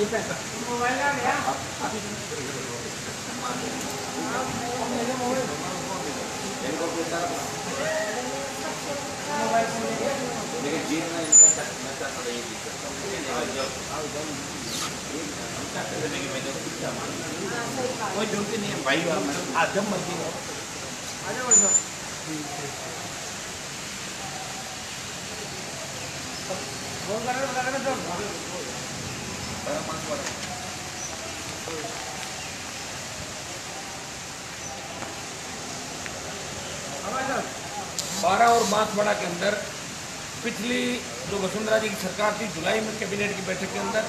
लेकिन जीत में इनका कोई ड्यूटी नहीं है भाई, आज जब मर्जी हो बारह और बांसवाड़ा के अंदर पिछली जो वसुंधरा जी की सरकार थी, जुलाई में कैबिनेट की बैठक के अंदर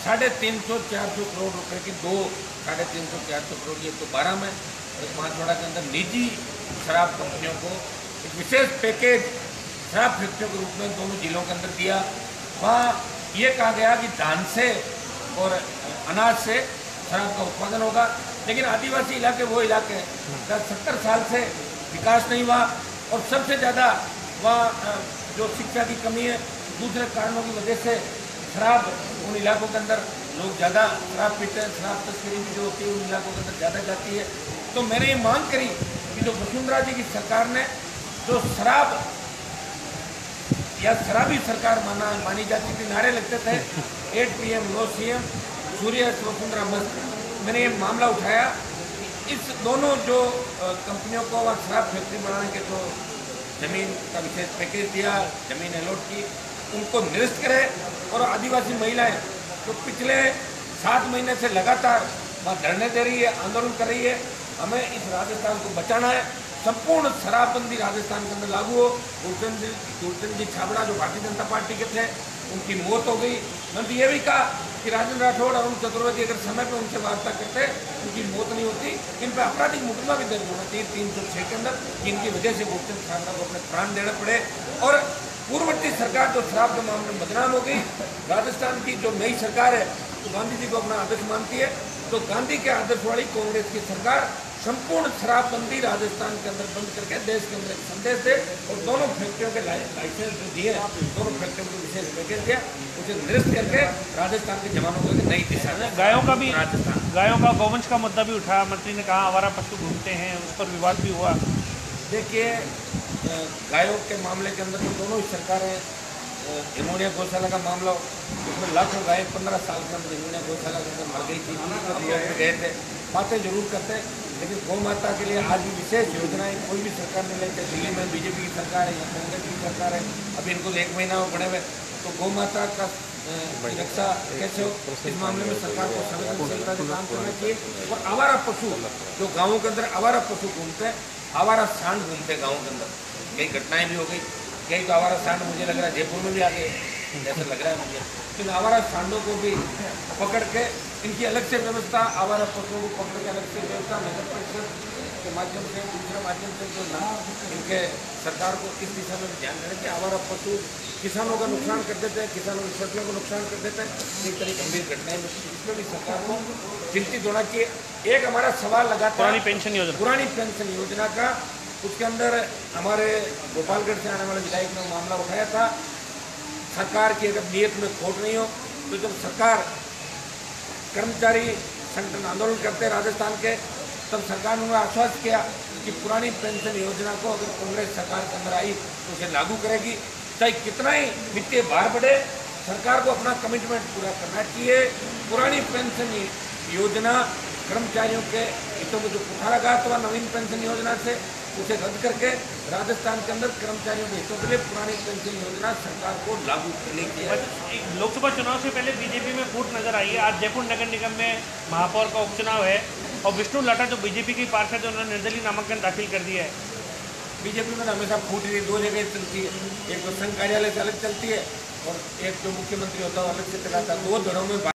350-400 करोड़ रुपए की 350-400 करोड़ की, तो 12 में और बांसवाड़ा के अंदर निजी शराब कंपनियों को एक विशेष पैकेज शराब फैक्ट्रियों के रूप में दोनों जिलों के अंदर दिया। वहाँ ये कहा गया कि धान से और अनाज से शराब का उत्पादन होगा, लेकिन आदिवासी इलाके वो इलाके हैं 70 साल से विकास नहीं हुआ और सबसे ज़्यादा वहाँ जो शिक्षा की कमी है, दूसरे कारणों की वजह से शराब उन इलाकों के अंदर लोग ज़्यादा शराब पीते हैं, शराब तस्करी भी जो होती है उन इलाकों के अंदर ज़्यादा जाती है। तो मैंने ये मांग करी कि जो वसुंधरा जी की सरकार ने जो शराब या शराबी सरकार मानी जाती थी, नारे लगते थे 8 PM नो CM, सूर्य वसुंधरा मस्त, मैंने ये मामला उठाया। इस दोनों जो कंपनियों को वह शराब फैक्ट्री बनाने के जो जमीन का विशेष पैकेज दिया, जमीन अलॉट की, उनको निरस्त करे और आदिवासी महिलाएं जो पिछले 7 महीने से लगातार वहाँ धरने दे रही है, आंदोलन कर रही है, हमें इस राजस्थान को बचाना है, संपूर्ण शराबबंदी राजस्थान के अंदर लागू हो। गुलशन जी छाबड़ा जो भारतीय जनता पार्टी के थे, उनकी मौत हो गई। मैंने ये भी कहा कि राजेंद्र राठौड़ और अरुण चतुर्वेदी अगर समय पर उनसे वार्ता करते, उनकी मौत नहीं होती। इन पर आपराधिक मुकदमा भी दर्ज होना चाहिए 306 के अंदर, जिनकी वजह से गुलशन छाबड़ा को अपने प्राण देने पड़े। और पूर्ववर्ती सरकार जो शराब के मामले में बदनाम हो गई, राजस्थान की जो नई सरकार है तो गांधी जी को अपना आदर्श मानती है, तो गांधी के आदर्श वाली कांग्रेस की सरकार संपूर्ण शराबबंदी राजस्थान के अंदर बंद करके देश के अंदर एक संदेश दे और दोनों फैक्ट्रियों के लाइसेंस जो दिए, दोनों फैक्ट्रियों को विशेष पैकेज दिया, उसे निरस्त करके राजस्थान के जवानों को नई दिशा में गायों का भी गायों का गौवंश का मुद्दा भी उठाया। मंत्री ने कहा आवारा पशु घूमते हैं, उस पर विवाद भी हुआ। देखिए, गायों के मामले के अंदर तो दोनों ही सरकारें, हिमोनिया गौशाला का मामला, उसमें लाखों गाय 15 साल के अंदर हिमोनिया गौशाला के अंदर मर गई थी, लोग गए थे, बातें जरूर करते हैं, लेकिन गौ माता के लिए आज भी विशेष योजनाएं कोई भी सरकार नहीं लेते। दिल्ली में बीजेपी की सरकार है या कांग्रेस की सरकार है, अभी इनको 1 महीना में बने हुए, तो गौ माता का रक्षा कैसे हो, इस मामले में सरकार को संवेदनशीलता से काम करना चाहिए। और आवारा पशु जो गाँवों के अंदर आवारा पशु घूमते हैं, आवारा सांड घूमते हैं गाँव के अंदर, कई घटनाएं भी हो गई, कई तो आवारा सांड मुझे लग रहा है जयपुर में भी आ गए, जैसा लग रहा है मुझे। तो आवारा सांडों को भी पकड़ के इनकी अलग से व्यवस्था, आवारा पशुओं को पकड़ के अलग से व्यवस्था नगर परिषद के माध्यम से, दूसरे माध्यम से जो ना इनके सरकार को इस दिशा में ध्यान देना कि आवारा पशु किसानों का नुकसान कर देते हैं, किसानों की फसलों को नुकसान कर देते हैं, एक तरह गंभीर घटनाएं, इसमें भी सरकार को चिंतित होना चाहिए। एक हमारा सवाल लगा था पुरानी पेंशन योजना का, उसके अंदर हमारे गोपालगढ़ से आने वाले विधायक ने मामला उठाया था। सरकार की अगर नीयत में खोट नहीं हो, तो जब सरकार कर्मचारी संगठन आंदोलन करते राजस्थान के, तब सरकार ने उन्हें आश्वस्त किया कि पुरानी पेंशन योजना को अगर कांग्रेस सरकार के अंदर आई तो उसे लागू करेगी, चाहे कितना ही वित्तीय भार बढ़े, सरकार को अपना कमिटमेंट पूरा करना चाहिए। पुरानी पेंशन योजना कर्मचारियों के हितों को जो कुठाराघात हुआ नवीन पेंशन योजना से, उसे रद्द करके राजस्थान के अंदर कर्मचारियों के हितों के लिए पुरानी पेंशन योजना सरकार को लागू करने की। लोकसभा चुनाव से पहले बीजेपी में फूट नजर आई है। आज जयपुर नगर निगम में महापौर का उपचुनाव है और विष्णु लाटा जो बीजेपी की पार्षद है, उन्होंने निर्दलीय नामांकन दाखिल कर दिया है। बीजेपी में हमेशा फूट रही 2 जगह चलती है, एक तो संघ कार्यालय से अलग चलती है और एक जो मुख्यमंत्री होता है अलग से चलाता है, 2 धड़ों में